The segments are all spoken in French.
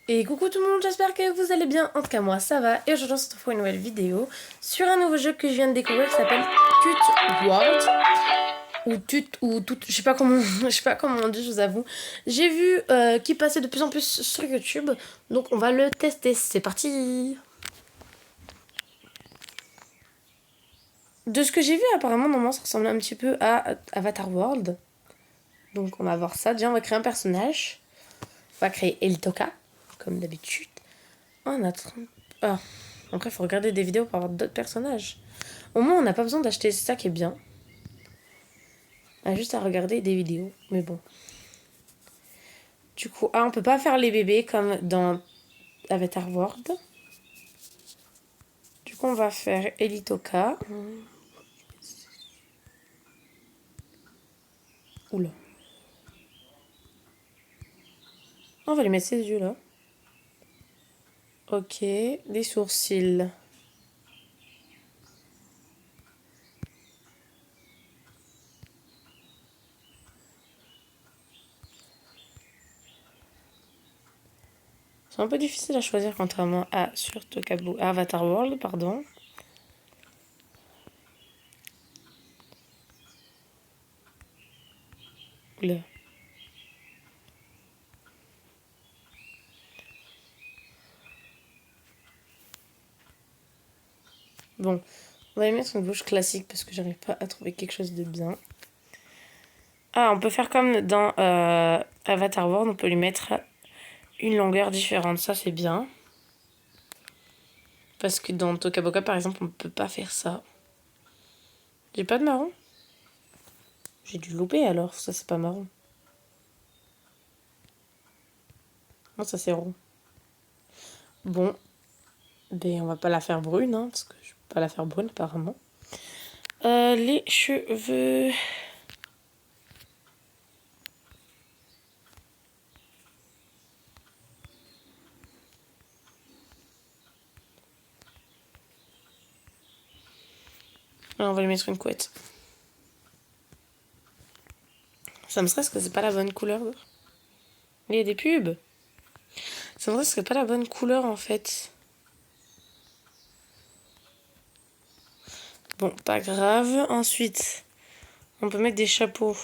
Et coucou tout le monde, j'espère que vous allez bien, en tout cas moi ça va, et aujourd'hui on se retrouve pour une nouvelle vidéo sur un nouveau jeu que je viens de découvrir qui s'appelle Tut World, ou Tut, ou Tout, je sais pas comment, je sais pas comment on dit, je vous avoue. J'ai vu qu'il passait de plus en plus sur YouTube, donc on va le tester, c'est parti. De ce que j'ai vu apparemment, normalement ça ressemble un petit peu à Avatar World, donc on va voir ça, déjà on va créer un personnage, on va créer Elitoka, comme d'habitude. Oh, on a 30... Ah. Après, il faut regarder des vidéos pour avoir d'autres personnages. Au moins, on n'a pas besoin d'acheter, c'est ça qui est bien. On a juste à regarder des vidéos. Mais bon. Du coup, on peut pas faire les bébés comme dans Avatar World. Du coup, on va faire Elitoka. Oula. On va lui mettre ses yeux là. Ok, des sourcils. C'est un peu difficile à choisir contrairement à sur Avatar World, pardon. Oula. Bon, on va lui mettre une bouche classique parce que j'arrive pas à trouver quelque chose de bien. Ah, on peut faire comme dans Avatar World, on peut lui mettre une longueur différente, ça c'est bien. Parce que dans Tokaboka par exemple, on peut pas faire ça. J'ai pas de marron? J'ai dû louper alors, ça c'est pas marron. Non, ça c'est rond. Bon, ben on va pas la faire brune, hein, parce que je peux pas la faire brune apparemment. Les cheveux... Alors, on va lui mettre une couette. Ça me stresse que c'est pas la bonne couleur. Il y a des pubs. Ça me stresse que c'est pas la bonne couleur en fait. Bon, pas grave. Ensuite, on peut mettre des chapeaux.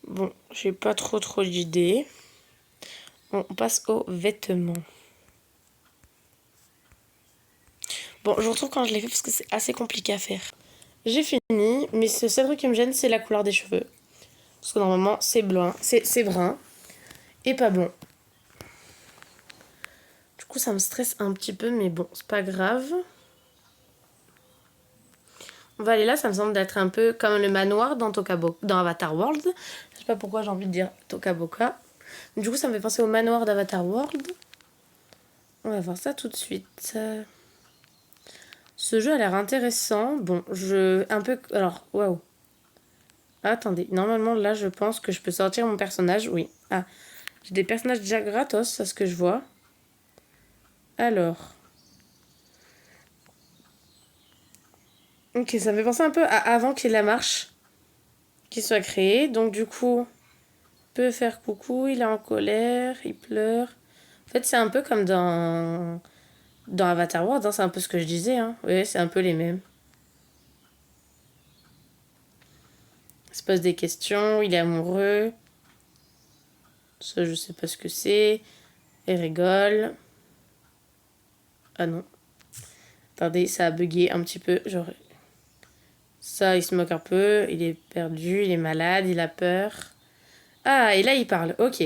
Bon, j'ai pas trop d'idées. On passe aux vêtements. Bon, je vous retrouve quand je l'ai fait parce que c'est assez compliqué à faire. J'ai fini, mais ce seul truc qui me gêne, c'est la couleur des cheveux. Parce que normalement, c'est blanc, c'est brun et pas blond. Du coup, ça me stresse un petit peu, mais bon, c'est pas grave. On va aller là, ça me semble d'être un peu comme le manoir dans Avatar World. Je sais pas pourquoi j'ai envie de dire Tokaboka. Du coup, ça me fait penser au manoir d'Avatar World. On va voir ça tout de suite. Ce jeu a l'air intéressant. Bon, un peu... Alors, waouh. Attendez, normalement, là, je pense que je peux sortir mon personnage. Oui. Ah, j'ai des personnages déjà gratos, à ce que je vois. Alors... Ok, ça me fait penser un peu à avant qu'il y ait la marche qui soit créée. Donc, du coup... peut faire coucou, il est en colère, il pleure. En fait, c'est un peu comme dans Avatar World, hein, c'est un peu ce que je disais. Hein. Oui, c'est un peu les mêmes. Il se pose des questions, il est amoureux. Ça, je sais pas ce que c'est. Il rigole. Ah non. Attendez, ça a bugué un petit peu. Genre... Ça, il se moque un peu, il est perdu, il est malade, il a peur. Ah, et là, il parle. Ok.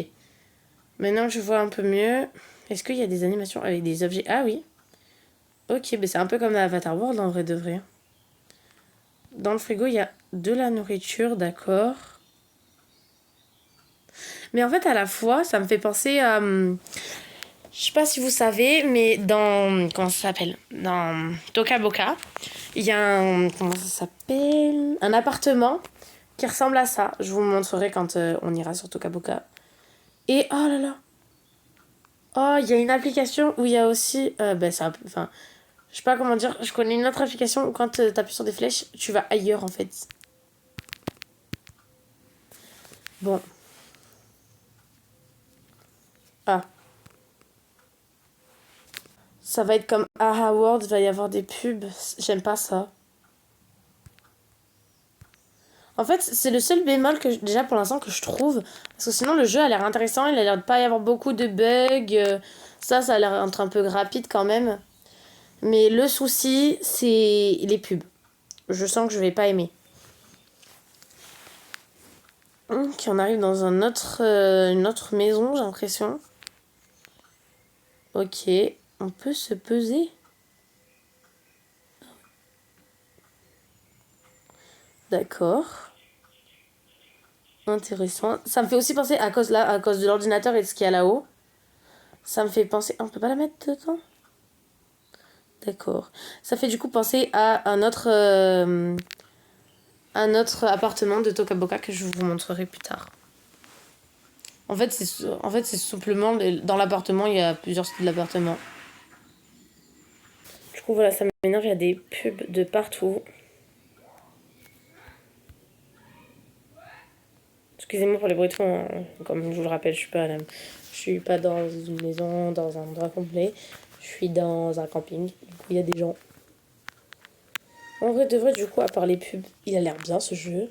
Maintenant que je vois un peu mieux, est-ce qu'il y a des animations avec des objets? Ah oui. Ok, mais c'est un peu comme dans Avatar World en vrai de vrai. Dans le frigo, il y a de la nourriture, d'accord. Mais en fait, à la fois, ça me fait penser à... je sais pas si vous savez, mais dans... Comment ça s'appelle? Dans Tokaboka, il y a un... Comment ça s'appelle? Un appartement qui ressemble à ça. Je vous montrerai quand on ira sur Tokaboka. Et oh là là! Oh, il y a une application où il y a aussi... ça, enfin, je sais pas comment dire. Je connais une autre application où quand t'appuies sur des flèches, tu vas ailleurs en fait. Bon. Ah. Ça va être comme AHA World, il va y avoir des pubs. J'aime pas ça. En fait, c'est le seul bémol que déjà pour l'instant que je trouve. Parce que sinon, le jeu a l'air intéressant. Il a l'air de pas y avoir beaucoup de bugs. Ça a l'air d'être un peu rapide quand même. Mais le souci, c'est les pubs. Je sens que je vais pas aimer. Ok, on arrive dans une autre maison, j'ai l'impression. Ok, on peut se peser. D'accord. Intéressant. Ça me fait aussi penser, à cause de l'ordinateur et de ce qu'il y a là-haut, ça me fait penser... On peut pas la mettre dedans? D'accord. Ça fait du coup penser à un autre appartement de Tokaboka que je vous montrerai plus tard. En fait, c'est simplement... Dans l'appartement, il y a plusieurs styles d'appartement. Du coup, voilà, ça m'énerve, il y a des pubs de partout. Excusez-moi pour les bruits de fond, hein. Comme je vous le rappelle, je suis pas dans une maison, dans un endroit complet. Je suis dans un camping. Du coup, il y a des gens. En vrai, de vrai, du coup, à part les pubs, il a l'air bien ce jeu.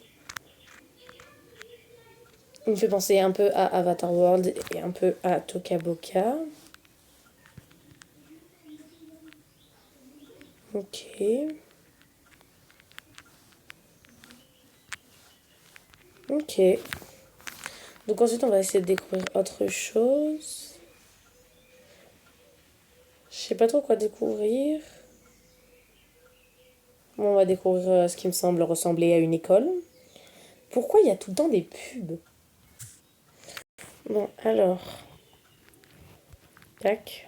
Il me fait penser un peu à Avatar World et un peu à Tokaboka. Ok. Ok. Donc ensuite, on va essayer de découvrir autre chose. Je sais pas trop quoi découvrir. Bon, on va découvrir ce qui me semble ressembler à une école. Pourquoi il y a tout le temps des pubs? Bon, alors. Tac.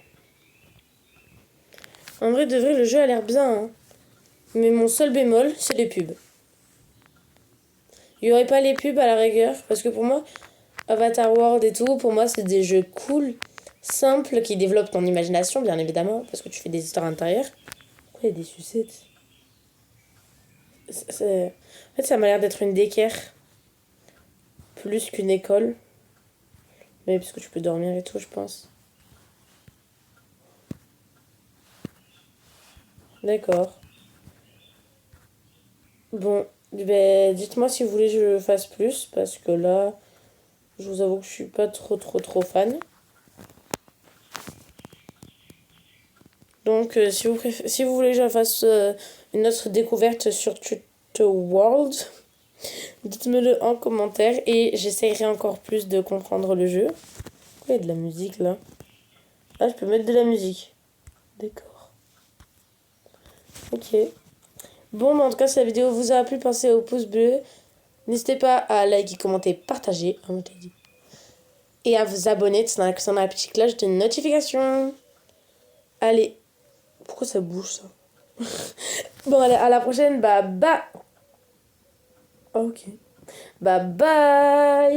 En vrai, de vrai, le jeu a l'air bien, hein. Mais mon seul bémol, c'est les pubs. Il y aurait pas les pubs à la rigueur, parce que pour moi, Avatar World et tout, pour moi, c'est des jeux cool, simples, qui développent ton imagination, bien évidemment, parce que tu fais des histoires intérieures. Pourquoi il y a des sucettes? En fait, ça m'a l'air d'être une daycare, plus qu'une école. Mais parce que tu peux dormir et tout, je pense. D'accord. Bon, ben, dites-moi si vous voulez que je fasse plus, parce que là, je vous avoue que je suis pas trop fan. Donc, si vous voulez que je fasse une autre découverte sur Tuto World, dites-me-le en commentaire et j'essayerai encore plus de comprendre le jeu. Pourquoi il y a de la musique là? Ah, je peux mettre de la musique. D'accord. Ok. Bon, mais en tout cas, si la vidéo vous a plu, pensez au pouce bleu. N'hésitez pas à liker, commenter, partager. Et à vous abonner tout en activant la petite cloche de notification. Allez. Pourquoi ça bouge ça? Bon, allez, à la prochaine. Bah. Ok. Bye bye.